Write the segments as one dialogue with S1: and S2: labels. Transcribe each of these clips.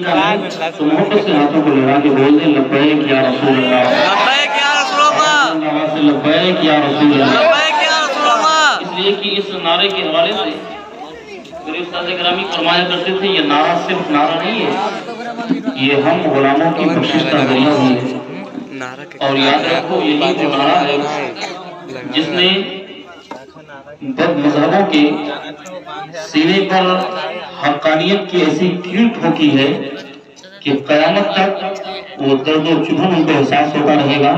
S1: تو محبت سے ہاتھوں کو لگا کے بول دیں لبیک یا رسول اللہ،
S2: لبیک یا رسول اللہ،
S1: لبیک یا رسول اللہ،
S2: لبیک یا رسول اللہ۔
S1: اس لیے کہ اس نعرے کے حوالے سے میرے استاد گرامی فرمایا کرتے تھے یہ نعرہ صرف نعرہ نہیں ہے، یہ ہم غلاموں کی بخشش کا ذریعہ بھی ہے۔ اور یاد رکھو یہی وہ نعرہ ہے جس نے بد مذہبوں کے سینے پر حقانیت کی ایسی کیل ٹھوکی ہے کہ قیامت تک وہ درد و چبھن ان کو احساس ہوتا رہے گا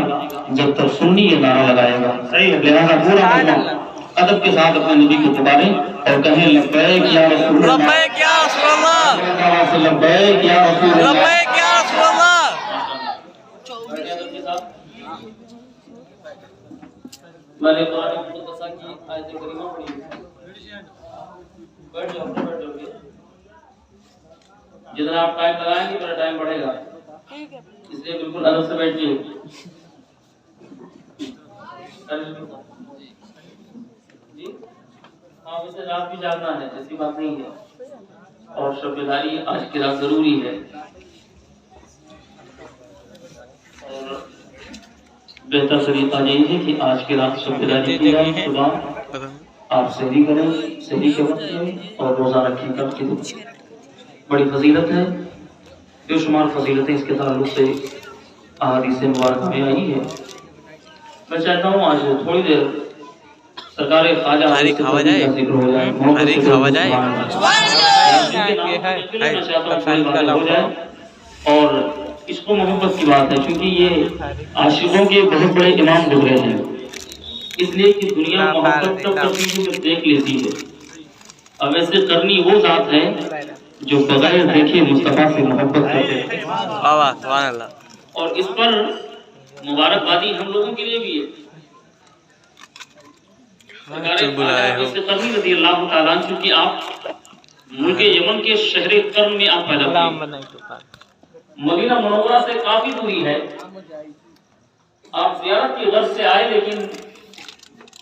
S1: جب تک سنی یہ نعرہ لگائے گا۔ لہذا پورا مجمع ادب کے ساتھ اپنے نبی کو پکاریں اور کہیں لبیک یا رسول اللہ،
S2: لبیک یا رسول اللہ،
S1: لبیک یا رسول اللہ،
S2: لبیک یا رسول اللہ۔
S1: میں نے قرآن مقدسہ کی آیت کریمہ پڑھی، بیٹھ جاؤ بیٹھ جاؤ، جتنا آپ ٹائم لگائیں گے میرا ٹائم بڑھے گا، اس لیے بالکل ادب سے بیٹھیے۔ جی ہاں، ویسے رات بھی جاگنا ہے، ایسی بات نہیں ہے، اور شب بیداری آج کی رات ضروری ہے، اور بہتر طریقہ یہ ہے کہ آج کی رات شب بیداری کی رات صبح آپ سحری کریں، سحری کے وقت میں، اور روزہ رکھیں کب کی دن بڑی فضیلت ہے، بے شمار فضیلتیں اس کے تعلق سے احادیث مبارکہ میں آئی ہے۔ میں چاہتا ہوں آج تھوڑی دیر سرکار خواجہ کا ذکر ہو جائے، اور عشق و محبت کی بات ہے، کیونکہ یہ عاشقوں کے بہت بڑے امام گزرے ہیں، اس لیے کہ دنیا محبت تب کرتی ہے جب دیکھ لیتی ہے، اب ایسے کرنی وہ ذات ہے جو بغیر دیکھے مصطفیٰ سے محبت کرتے ہیں،
S2: سبحان اللہ۔
S1: اور اس پر مبارکبادی ہم لوگوں کے لیے بھی ہے۔ رضی اللہ تعالیٰ عنہ، چونکہ آپ ملک یمن کے شہر قرن میں آپ پیدا ہوئے، مدینہ منورہ سے کافی دوری ہے، آپ زیارت کی غرض سے آئے، لیکن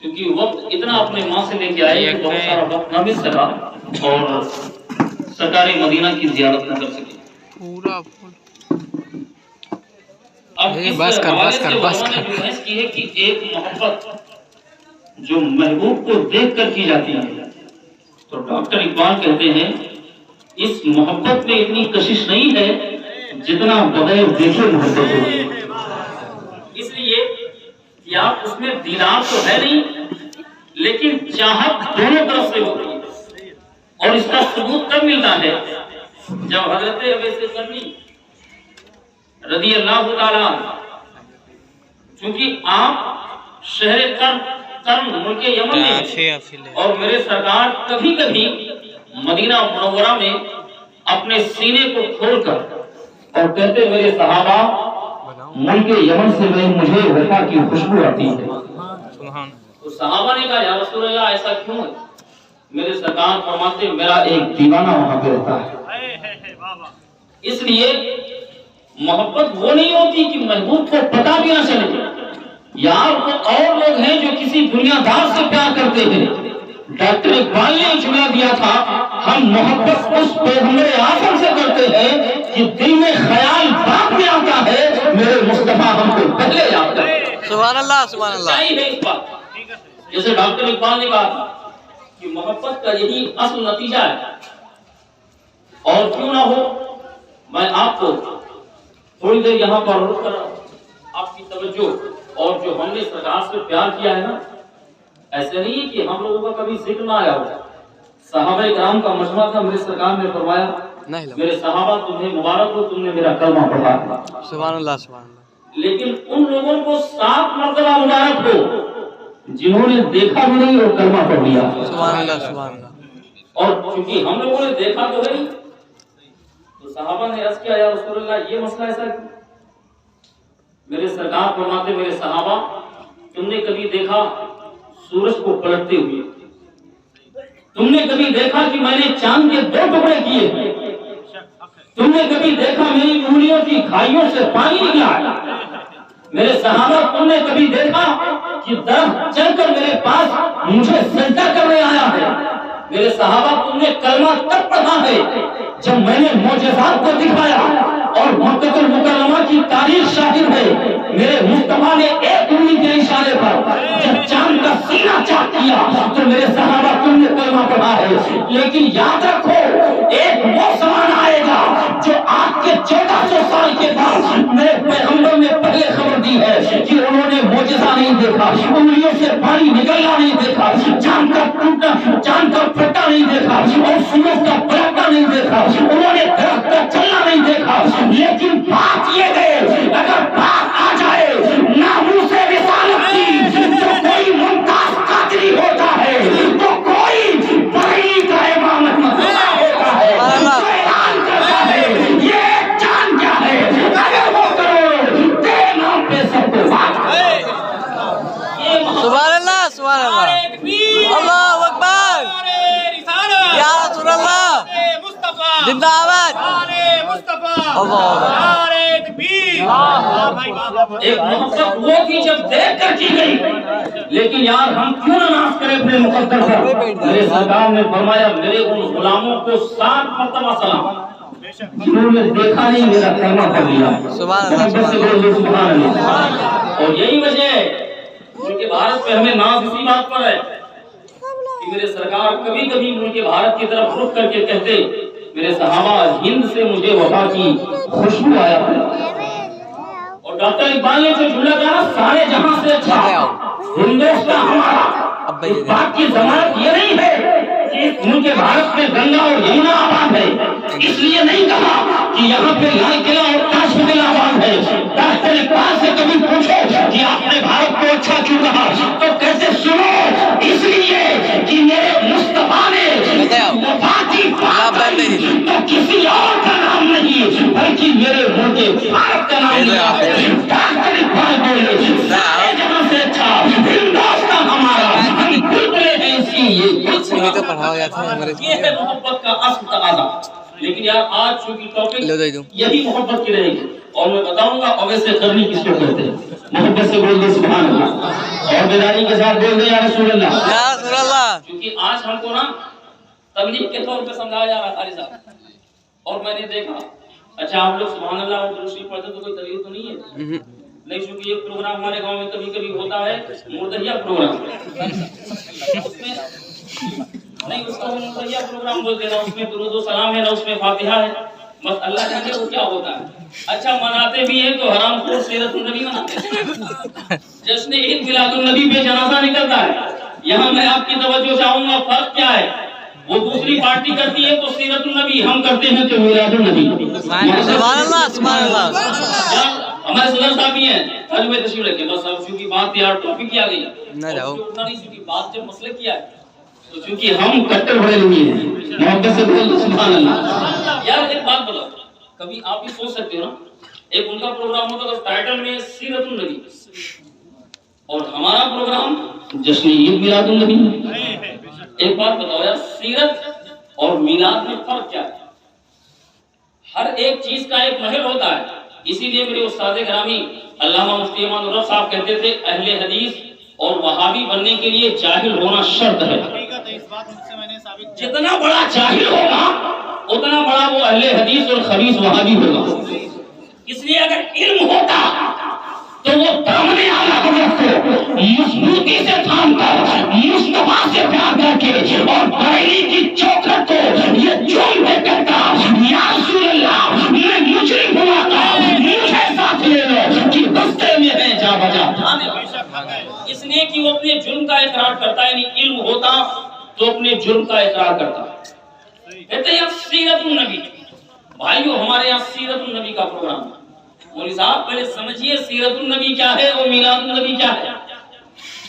S1: کیونکہ وقت اتنا اپنے ماں سے لے کے آئے کہ بہت سارا وقت نہ مل سکا اور سرکار مدینہ کی زیارت نہ کر سکے۔ اب اس حوالے سے علماء نے بحث کی ہے کہ ایک محبت جو محبوب کو دیکھ کر کی جاتی ہے، تو ڈاکٹر اقبال کہتے ہیں اس محبت میں اتنی کشش نہیں ہے جتنا بغیر دیکھے محبت ہوتی ہے، اس لیے کہ آپ اس میں دیدار تو ہے نہیں لیکن چاہت دونوں طرف سے ہوتی ہے، اور اس کا ثبوت کب ملتا ہے جب حضرت اویس قرنی رضی اللہ تعالیٰ، چونکہ آپ شہر قرن ملک یمن میں، اور میرے سرکار کبھی کبھی مدینہ منورہ میں اپنے سینے کو کھول کر اور کہتے میرے صحابہ ملک یمن سے مجھے وفا کی خوشبو آتی ہے، تو صحابہ نے کہا یا رسول اللہ ایسا کیوں ہے؟ میرے سرکار فرماتے میرا ایک دیوانہ وہاں پہ ہوتا ہے۔ اس لیے محبت وہ نہیں ہوتی کہ محبوب کو پتہ بھی نہ چلے، یار وہ اور لوگ ہیں جو کسی دنیا دار سے پیار کرتے ہیں۔ ڈاکٹر اقبال نے جملہ دیا تھا ہم محبت اس پیغمبر اعظم سے کرتے ہیں کہ دل میں خیال باپ میں آتا ہے میرے مصطفیٰ ہم کو پہلے یاد کرتے۔
S2: سبحان اللہ سبحان اللہ۔
S1: جیسے ڈاکٹر اقبال نے کہا کہ محبت کا یہی اصل نتیجہ ہے، اور کیوں نہ ہو میں آپ کو تھوڑی دیر یہاں پر رک کر آپ کی توجہ، اور جو ہم نے سرکار سے پیار کیا ہے نا، ایسے نہیں کہ ہم لوگوں کا کبھی ذکر نہ آیا ہو، صحابہ کرام کا مجمع تھا، میرے سرکار نے فرمایا میرے صحابہ تمہیں مبارک ہو تم نے میرا کلمہ پڑھا،
S2: سبحان اللہ سبحان اللہ،
S1: لیکن ان لوگوں کو 7 مرتبہ مبارک ہو جنہوں نے دیکھا بھی نہیں اور کلمہ پڑھ لیا،
S2: سبحان اللہ سبحان اللہ۔
S1: اور چونکہ ہم لوگوں نے دیکھا تو نہیں، تو صحابہ نے عرض کیا یا رسول اللہ یہ مسئلہ ایسا کیوں؟ میرے سرکار فرماتے میرے صحابہ تم نے کبھی دیکھا سورج کو پلٹتے ہوئے؟ تم نے کبھی دیکھا کہ میں نے چاند کے 2 ٹکڑے کیے؟ تم نے کبھی دیکھا میری انگلیوں کی کھائیوں سے پانی نکلا؟ میرے صحابہ تم نے کبھی دیکھا کہ درخت چل کر میرے پاس مجھے سجدہ کرنے آیا ہے؟ میرے صحابہ تم نے کلمہ تب پڑھا ہے جب میں نے معجزات کو دکھایا، کیا تو میرے صحابہ تم نے کلمہ پڑھا ہے، لیکن یاد رکھو ایک وہ زمانہ آئے گا جو آج کے 1400 سال کے بعد میرے پیغمبر نے پہلے خبر دی ہے کہ انہوں نے معجزہ نہیں دیکھا، انگلیوں سے پانی نکلنا نہیں دیکھا، چاند کا ٹوٹنا، چاند کا پھٹنا نہیں دیکھا، اور سورج کا پلٹنا نہیں دیکھا، انہوں نے درخت کا چلنا نہیں دیکھا، لیکن بات یہ ہے اگر بات آ جائے ناموس رسالت کی تو کوئی ممتاز قادری ہوتا ہے تو کوئی بریلی کا امام احمد ہوتا ہے، اعلان کرتا ہے یہ جان کیا ہے، اگر وہ کرو تیرے نام پہ سب کو بات
S2: سبحان اللہ سبحان اللہ اللہ اکبر یا رسول اللہ زندہ آباد
S1: ایک محبت وہ کی جب دیکھ کر کی گئی، لیکن یار ہم کیوں نہ ناز کریں اپنے مقدر پر۔ میرے سرکار نے فرمایا میرے ان غلاموں کو 7 مرتبہ سلام جنہوں نے دیکھا نہیں میرا کلمہ پڑھ لیا،
S2: سبحان اللہ
S1: سبحان اللہ۔ اور یہی وجہ ہے ملک بھارت پہ ہمیں ناز اسی بات پر ہے کہ میرے سرکار کبھی کبھی ملک بھارت کی طرف رخ کر کے کہتے میرے صحابہ ہند سے مجھے وفا کی خوشبو آیا ہے، اور ڈاکٹر اقبال نے جو جملہ کہا سارے جہاں سے اچھا ہندوستان ہمارا، اس بات کی ضمانت یہ نہیں ہے کہ اس ملک بھارت میں گنگا اور یمنا آباد ہے، اس لیے نہیں کہا کہ یہاں پہ لال قلعہ اور تاج محل آباد ہے۔ ڈاکٹر اقبال سے کبھی پوچھو کہ آپ نے بھارت کو اچھا کیوں کہا تو کیسے سنو، اس لیے کہ میرے مصطفیٰ نے وفاتی بات کہی تو کسی اور کا نام نہیں بلکہ میرے ملک بھارت کا نام لیا ہے۔ ڈاکٹر اقبال بولے سارے جہاں سے اچھا ہندوستان ہمارا، ہم بلبلے ہیں اس کی یہ
S2: تو پڑھا ہوا تھا ہمارے
S1: یہ ہے محبت کا اصل تقاضا۔ لیکن یار آج چونکہ ٹاپک یہی محبت کی رہے گی، اور میں بتاؤں گا اویسے کرنی کس کو کہتے ہیں۔ محبت سے بول دے سبحان اللہ، اور بیداری کے ساتھ بول دے یا رسول اللہ
S2: یا رسول اللہ۔
S1: کیونکہ آج ہم کو نا تبلیغ کے طور پہ سمجھایا جا رہا قاری صاحب، اور میں نے دیکھا اچھا آپ لوگ سبحان اللہ اور درود شریف پڑھتے تو کوئی تبلیغ تو نہیں ہے؟ نہیں، چونکہ یہ پروگرام ہمارے گاؤں میں کبھی کبھی ہوتا ہے مردہیا پروگرام، اس میں نہیں اس کو مردہیا پروگرام بولتے ہیں، اس میں درود و سلام ہے نہ اس میں فاتحہ ہے، بس اللہ جانے وہ کیا ہوتا ہے۔ اچھا مناتے بھی ہیں تو حرام خور سیرت النبی مناتے ہیں، جشن عید میلاد النبی پہ جنازہ نکلتا ہے۔ یہاں میں آپ کی توجہ چاہوں گا فرق کیا ہے، وہ دوسری پارٹی کرتی ہے تو سیرت النبی، ہم کرتے ہیں تو میلاد النبی۔
S2: سبحان اللہ سبحان اللہ۔
S1: ہمارے صدر صاحب بھی ہیں، آج میں تشریف رکھیں، بس اب چونکہ بات یار ٹاپک کیا گئی
S2: نہ جاؤ،
S1: چونکہ بات جب مسئلہ کیا ہے تو چونکہ ہم کٹر بڑے لوگی ہیں، محبت سے بول سبحان اللہ۔ یار ایک بات بتاؤ، کبھی آپ بھی سوچ سکتے ہو نا، ایک ان کا پروگرام ہوتا تو ٹائٹل میں سیرت النبی، اور ہمارا پروگرام جشن عید میلاد النبی۔ ایک بات بتاؤ یار، سیرت اور میلاد میں فرق کیا ہے؟ ہر ایک چیز کا ایک محل ہوتا ہے، اسی لیے میرے استاد گرامی علامہ مفتی امان الرف صاحب کہتے تھے اہل حدیث اور وہابی بننے کے لیے جاہل ہونا شرط ہے۔ جتنا بڑا جاہل ہوگا اتنا بڑا وہ اہل حدیث اور خبیث وہابی ہوگا۔ اس لیے اگر علم ہوتا تو وہ دامن اعلیٰ حضرت کو مضبوطی سے تھام کر مصطفیٰ سے پیار کر کے اور بریلی کی چوکھٹ کو یہ جھوم کے کہتا یا رسول اللہ میں مجرم ہوا تھا، مجھے ساتھ لے لو کہ بستے میں ہے جا بجا۔ اس لیے کہ وہ اپنے جرم کا اقرار کرتا ہے، یعنی علم ہوتا تو اپنے جرم کا اقرار کرتا۔ کہتے ہیں سیرت النبی، بھائیو ہمارے یہاں سیرت النبی کا پروگرام ہے۔ مولوی صاحب پہلے سمجھیے سیرت النبی کیا ہے اور میلاد النبی کیا ہے۔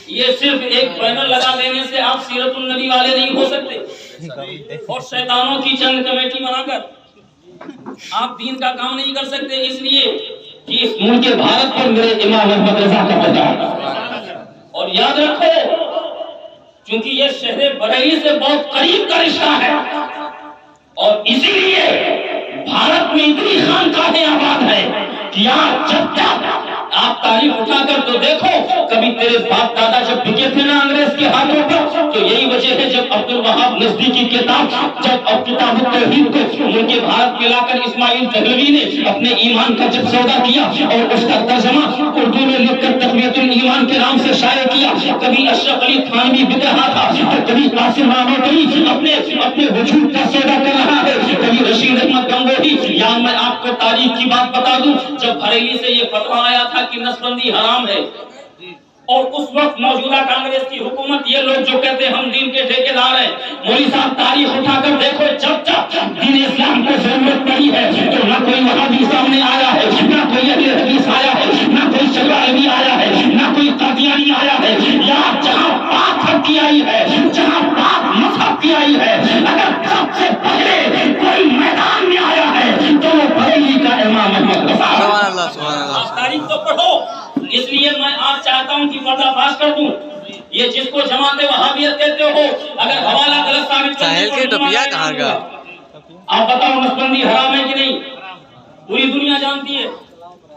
S1: یہ صرف ایک بینر لگا دینے سے آپ سیرت النبی والے نہیں ہو سکتے، اور شیطانوں کی چند کمیٹی بنا کر آپ دین کا کام نہیں کر سکتے۔ اس لیے کہ اس ملک بھارت پر میرے امام احمد رضا کا پتہ ہے، اور یاد رکھو چونکہ یہ شہر بریلی سے بہت قریب کا رشتہ ہے، اور اسی لیے بھارت میں اتنی خانقاہیں آباد ہے کہ یہاں جب تک آپ تاریخ اٹھا کر تو دیکھو، کبھی تیرے باپ دادا جب بکے تھے نا انگریز کے ہاتھوں پر، تو یہی وجہ ہے جب عبد الوہاب نزدی کی کتاب، جب اب کتاب التوحید کو ملک بھارت میں لا کر اسماعیل دہلوی نے اپنے ایمان کا جب سودا کیا اور اس کا ترجمہ اردو میں لکھ کر تقویت الایمان کے نام سے شائع کیا، کبھی اشرف علی تھانوی بک رہا تھا اور کبھی قاسم رانوتوی اپنے وجود کا سودا کر رہا ہے، کبھی رشید احمد گنگوہی، یا میں آپ کو تاریخ کی بات بتا دوں، جب بریلی سے یہ فتویٰ آیا تھا کہ نسبندی حرام ہے، اور اس وقت موجودہ کانگریس کی حکومت، یہ لوگ جو کہتے ہیں ہم دین کے ٹھیکیدار ہیں، مولوی صاحب تاریخ اٹھا کر دیکھو، جب دین اسلام کو ضرورت پڑی ہے تو نہ کوئی وہابی سامنے آیا ہے، نہ کوئی اہل حدیث آیا ہے، نہ کوئی شجاعی آیا ہے، نہ کوئی قادیانی آیا ہے، یا جہاں بات حق کی آئی ہے، جہاں بات مذہب کی آئی ہے، اگر سب سے پہلے کوئی میدان میں آیا ہے تو وہ بریلی کا امام احمد رضا۔
S2: سبحان اللہ سبحان اللہ۔
S1: تاریخ تو پڑھو، اس لیے میں آج چاہتا ہوں کہ پردہ فاش کر دوں، یہ جس کو جماعت وہابیت کہتے ہو، اگر حوالہ غلط ثابت
S2: ساحل کے ٹپیا کہاں کا؟
S1: آپ بتاؤ نسبندی حرام ہے کہ نہیں؟ پوری دنیا جانتی ہے،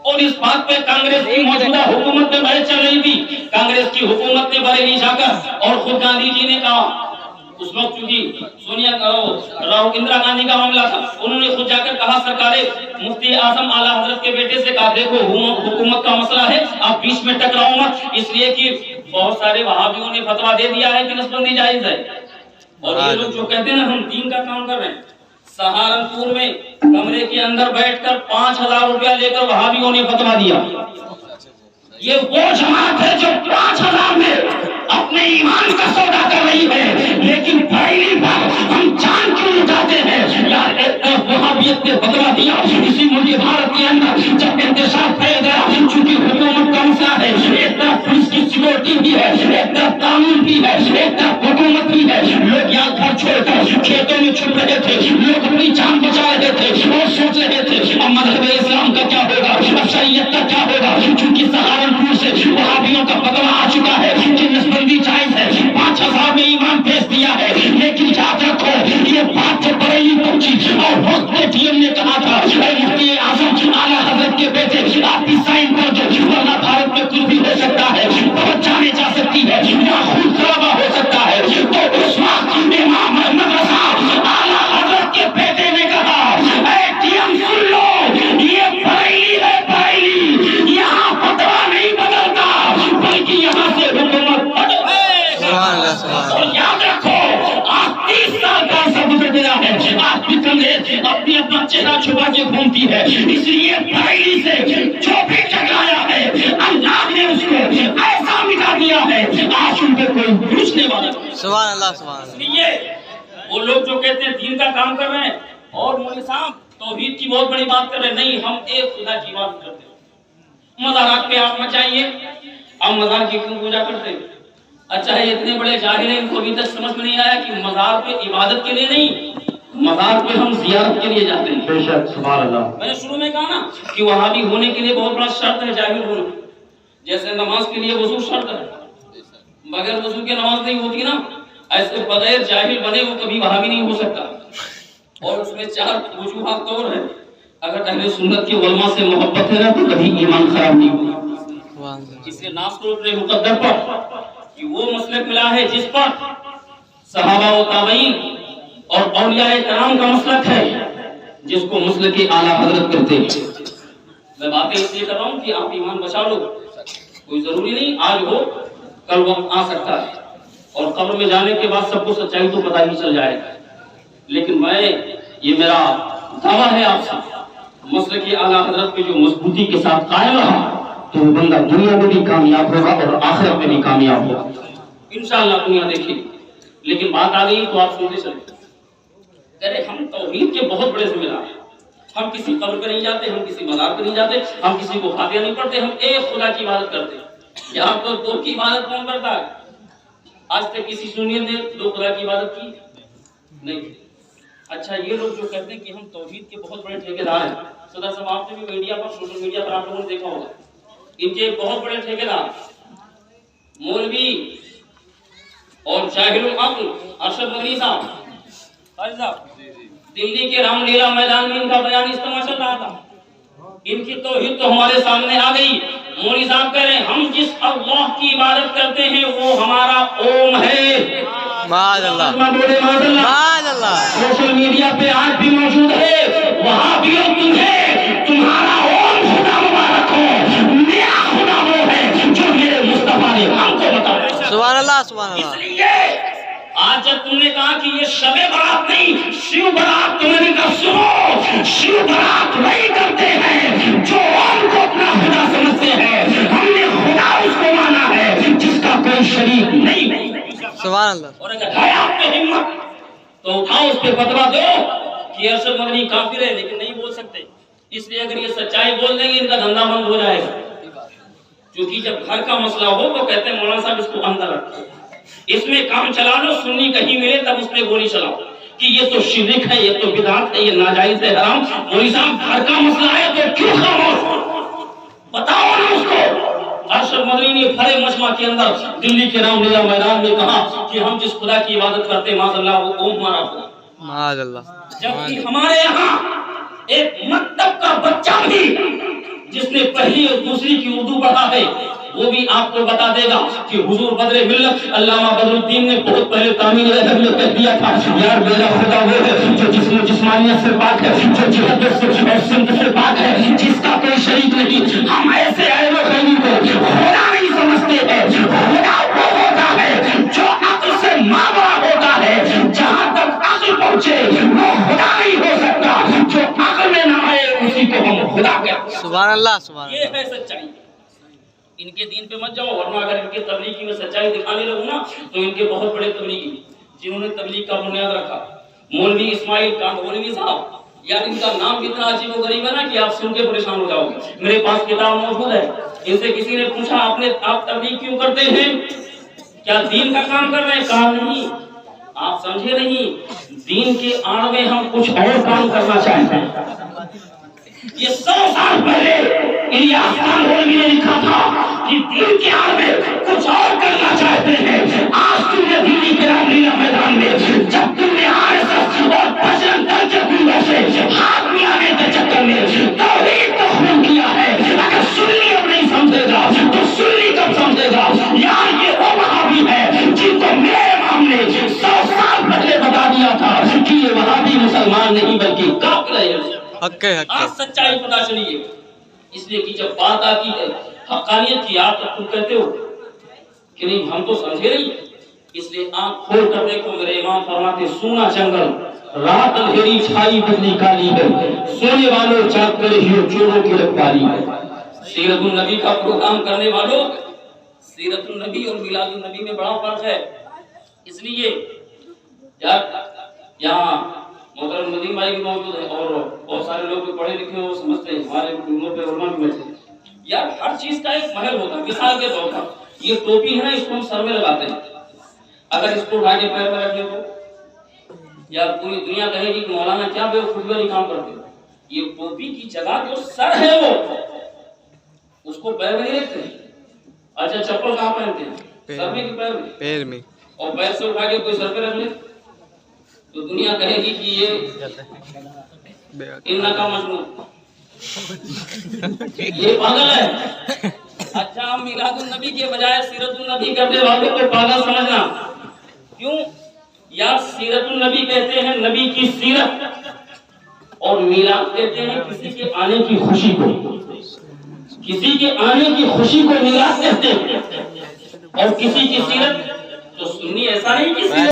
S1: اور اس بات پہ کانگریس کی موجودہ حکومت میں بحث چل رہی تھی، کانگریس کی حکومت نے بریلی جا کر، اور خود گاندھی جی نے کہا، اس وقت چونکہ سونیا اندرا گاندھی کا معاملہ تھا، انہوں نے خود جا کر کہا، سرکار مفتی اعظم اعلیٰ حضرت کے بیٹے سے کہا، دیکھو حکومت کا مسئلہ ہے، آپ بیچ میں ٹکراؤ مت، اس لیے کہ بہت سارے وہابیوں نے فتویٰ دے دیا ہے کہ نسبندی جائز ہے، اور یہ لوگ جو کہتے ہیں نا ہم دین کا کام کر رہے ہیں، سہارنپور میں کمرے کے اندر بیٹھ کر 5,000 روپیہ لے کر وہابیوں نے فتویٰ دیا۔ یہ وہ جماعت ہے جو 5,000 میں اپنے ایمان کا سودا کر رہی ہے، لیکن پہلی بار ہم جان کیوں لٹاتے ہیں؟ یار ایک طرف وہابیت نے فتویٰ دیا، اسی ملک بھارت کے اندر جب انتشار پھیل گیا، چونکہ حکومت کا مسئلہ ہے، ایک طرف پولیس کی سیکورٹی بھی ہے، ایک طرف قانون بھی ہے، ایک طرف حکومت بھی ہے، لوگ یہاں گھر چھوڑ کر کھیتوں میں چھپ رہے تھے، لوگ اپنی جان بچا رہے تھے اور سوچ رہے تھے اب مذہب اسلام کا کیا ہوگا، اب شریعت کا کیا ہوگا، چونکہ سہارنپور سے وہابیوں کا فتویٰ آ چکا ہے کہ نسبندی جائز ہے، 5,000 میں ایمان پیش دیا ہے، لیکن یاد رکھو یہ بات جو بریلی پہنچی اور وقت میں ڈی ایم نے کہا تھا، اے مفتی اعظم اعلیٰ حضرت کے بیٹے آپ بھی سائن کر دو، ورنہ بھارت میں کچھ بھی ہو سکتا ہے، بہت جانے جا سکتی ہے یا خون خرابہ ہو سکتا ہے، تو اس وقت امام احمد رضا اعلیٰ حضرت کے بیٹے نے کہا، اے ڈی ایم سن لو، یہ بریلی ہے، بریلی، یہاں فتویٰ نہیں بدلتا بلکہ یہاں سے حکومت بدلے۔ اور یاد رکھو آج 30 سال کا عرصہ گزر گیا ہے، آج بھی کانگریس اپنا چہرہ چھپا کے گھومتی ہے، اس لیے بریلی سے جو بھی ٹکرایا ہے اللہ نے اس کو ایسا مٹا دیا ہے آج ان پہ کوئی پوچھنے والا نہیں۔
S2: سبحان اللہ سبحان اللہ۔
S1: اس لیے وہ لوگ جو کہتے ہیں دین کا کام کر رہے ہیں اور مولوی صاحب توحید کی بہت بڑی بات کر رہے ہیں، نہیں، ہم ایک خدا کی بات کرتے ہیں، مزارات پہ آپ مت جائیے، آپ مزار کی کیوں پوجا کرتے ہیں؟ اچھا ہے اتنے بڑے جاہل ہیں، ان کو ابھی تک سمجھ میں نہیں آیا کہ مزار پہ عبادت کے لیے نہیں، مزار پہ ہم زیارت کے لیے جاتے ہیں۔ بے شک، سبحان اللہ۔ میں نے شروع میں کہا نا کہ وہابی ہونے کے لیے بہت بڑا شرط ہے جاہل ہونا، جیسے نماز کے لیے وضو شرط ہے، بغیر وضو کے نماز نہیں ہوتی نا، ایسے بغیر جاہل بنے وہ کبھی وہابی نہیں ہو سکتا، اور اس میں 4 وجوہات اور ہیں، اگر اہل سنت کے علماء سے محبت ہے نا تو کبھی ایمان خراب نہیں ہوگا۔ اس لیے ناصر مقدر پر کہ وہ مسلک ملا ہے جس پر صحابہ و تابعین اور اولیاء کرام کا مسلک ہے، جس کو مسلک اعلیٰ حضرت کہتے ہیں۔ میں باتیں اس لیے کر رہا ہوں کہ آپ ایمان بچا لو، کوئی ضروری نہیں آج ہو کل وقت آ سکتا ہے، اور قبر میں جانے کے بعد سب کو سچائی تو پتہ ہی چل جائے گا، لیکن یہ میرا دعویٰ ہے آپ سے، مسلک اعلیٰ حضرت پہ جو مضبوطی کے ساتھ قائم رہا تو وہ بندہ دنیا میں بھی کامیاب ہوگا اور آخرت میں بھی کامیاب ہوگا انشاءاللہ، دنیا دیکھیں۔ لیکن بات آ گئی تو آپ سنتے چلیں، ارے ہم توحید کے بہت بڑے ذمہ دار ہیں، ہم کسی قبر پہ نہیں جاتے، ہم کسی مزار پہ نہیں جاتے، ہم کسی کو فاتحہ نہیں پڑھتے، ہم ایک خدا کی عبادت کرتے ہیں۔ یہاں تو 2 کی عبادت کون کرتا ہے؟ آج تک کسی سنی نے 2 خدا کی عبادت کی نہیں۔ اچھا یہ لوگ جو کہتے ہیں کہ ہم توحید کے بہت بڑے ٹھیکیدار ہیں، صدر صاحب آپ نے بھی میڈیا پر سوشل میڈیا پر آپ لوگوں نے دیکھا ہوگا، ان کے بہت بڑے ٹھیکیدار مولوی اور جاہل العقل ارشد مدنی صاحب دلی کے رام لیلا میدان میں ان کا بیان اس طرح چل رہا تھا، ان کی توحید تو ہمارے سامنے آ گئی، مولوی صاحب کہہ رہے ہیں ہم جس اللہ کی عبادت کرتے ہیں وہ ہمارا اوم ہے.
S2: معاذ اللہ معاذ اللہ.
S1: سوشل میڈیا پہ آج بھی موجود ہے وہاں بھی تمہیں تمہارا اوم خدا مبارک ہو. میرا خدا وہ ہے جو میرے مصطفیٰ نے ہم کو بتایا.
S2: سبحان اللہ سبحان
S1: اس
S2: اللہ.
S1: لیے آج جب تم نے کہا کہ یہ شب برات نہیں شیو برات، تم نے کہا سنو شیو برات وہی کرتے ہیں جو اوم کو اپنا خدا سمجھتے ہیں. ہم نے خدا اس کو مانا ہے جس کا کوئی شریک نہیں.
S2: سبحان اللہ.
S1: اور اگر ہے آپ میں ہمت تو اٹھاؤ اس پہ فتوا دو کہ ارشد مدنی کافر ہے، لیکن نہیں بول سکتے. اس لیے اگر یہ سچائی بول دیں گے ان کا دھندا بند ہو جائے گا. کیونکہ جب گھر کا مسئلہ ہو تو کہتے ہیں مولانا صاحب اس کو اندر رکھو، اس میں کام چلا لو، سنی کہیں ملے تب اس میں گولی چلاؤ کہ یہ تو شرک ہے، یہ تو بدعت ہے، یہ ناجائز ہے، حرام. مولوی صاحب گھر کا مسئلہ ہے تو کیوں خاموش؟ بتاؤ نا اس کو. ارشد مدنی نے بڑے مجمع کے اندر دلی کے رام لیلا میدان میں کہا کہ ہم جس خدا کی عبادت کرتے ہیں معاذ اللہ وہ اوم ہمارا خدا.
S2: معاذ اللہ.
S1: جبکہ ہمارے یہاں ایک مکتب کا بچہ بھی جس نے پہلی اور دوسری کی اردو پڑھا ہے وہ بھی آپ کو بتا دے گا کہ حضور بدر ملت علامہ بدر الدین نے بہت پہلے تعمیر اہل میں کہہ دیا تھا یار میرا خدا وہ ہے جو جسم و جسمانیت سے پاک ہے، جو جہد اور سمت سے پاک ہے، جس کا کوئی شریک نہیں. ہم ایسے اہل و خیری کو خدا نہیں سمجھتے ہیں. خدا وہ ہوتا ہے جو عقل سے ماں بڑا ہوتا ہے. جہاں تک عقل پہنچے وہ خدا نہیں ہو سکتا. جو عقل میں نہ آئے اسی کو ہم خدا کہتے ہیں.
S2: سبحان اللہ سبحان
S1: یہ
S2: اللہ.
S1: ہے سچائی. ان کے دین پہ مت جاؤ، ورنہ اگر ان کے تبلیغی میں سچائی دکھانے لگوں نا تو ان کے بہت بڑے تبلیغی جنہوں نے تبلیغ کا بنیاد رکھا مولوی اسماعیل کانگوروی صاحب، یار ان کا نام اتنا عجیب و غریب ہے نا کہ آپ سن کے پریشان ہو جاؤ گے. میرے پاس کتاب موجود ہے. ان سے کسی نے پوچھا آپ تبلیغ کیوں کرتے ہیں؟ کیا دین کا کام کر رہے ہیں؟ کہا نہیں، آپ سمجھے نہیں، دین کے آڑ میں ہم کچھ اور کام کرنا چاہتے ہیں. یہ 100 سال پہلے الیاس کانگوروی نے لکھا تھا کہ دین کے آڑ میں کچھ اور کرنا چاہتے ہیں. آج تم نے دلی کے رام لیلا میدان میں جب تم نے RSS اور بجرنگ دل کے گنڈوں سے ہاتھ ملانے کے چکر میں توحید کو خون کیا ہے. اگر سنی اب نہیں سمجھے گا تو سنی کب سمجھے گا؟ یار یہ وہ وہابی ہے جن کو میرے امام نے 100 سال پہلے بتا دیا تھا کہ یہ وہابی مسلمان نہیں بلکہ کافر ہے.
S2: حق ہے حق ہے.
S1: آج سچائی پتہ چلی ہے. اس لیے کہ جب بات آتی ہے حقانیت کی آپ تم کہتے ہو کہ نہیں ہم تو سمجھے نہیں. اس لیے آنکھ کھول کر دیکھو، میرے امام فرماتے سونا جنگل رات اندھیری چھائی بدلی کالی ہے، سونے والوں جاگ کر ہی چوروں کی رکھوالی ہے. سیرت النبی کا پروگرام کرنے والوں، سیرت النبی اور میلاد النبی میں بڑا فرق ہے. اس لیے یہاں محترم ندیم بھائی بھی موجود ہے اور بہت سارے لوگ جو پڑھے لکھے ہیں وہ سمجھتے ہیں، ہمارے علموں پہ علماء بھی بیٹھے ہیں. یار ہر چیز کا ایک محل ہوتا ہے. مثال کے طور پر یہ ٹوپی ہے نا، اس کو ہم سر میں لگاتے ہیں. اگر اس کو اٹھا کے پیر میں رکھنے کو یا پوری دنیا کہے گی کہ مولانا کیا بیوقوفی والی کام کرتے ہو. یہ ٹوپی کی جگہ جو سر ہے وہ اس کو پیر میں نہیں رکھتے. اچھا چپل کہاں پہنتے ہیں؟ سر میں کہ پیر میں؟
S2: پیر میں. اور
S1: پیر سے اٹھا کے کوئی سر پہ رکھ لے تو دنیا کہے گی کہ یہ ان کا مجنون، یہ پاگل ہے. اچھا ہم میلاد النبی کے بجائے سیرت النبی کرنے والوں کو پاگل سمجھنا کیوں؟ یا سیرت النبی کہتے ہیں نبی کی سیرت، اور میلاد کہتے ہیں کسی کے آنے کی خوشی کو. کسی کے آنے کی خوشی کو میلاد کہتے ہیں، اور کسی کی سیرت. تو سنی ایسا نہیں کہ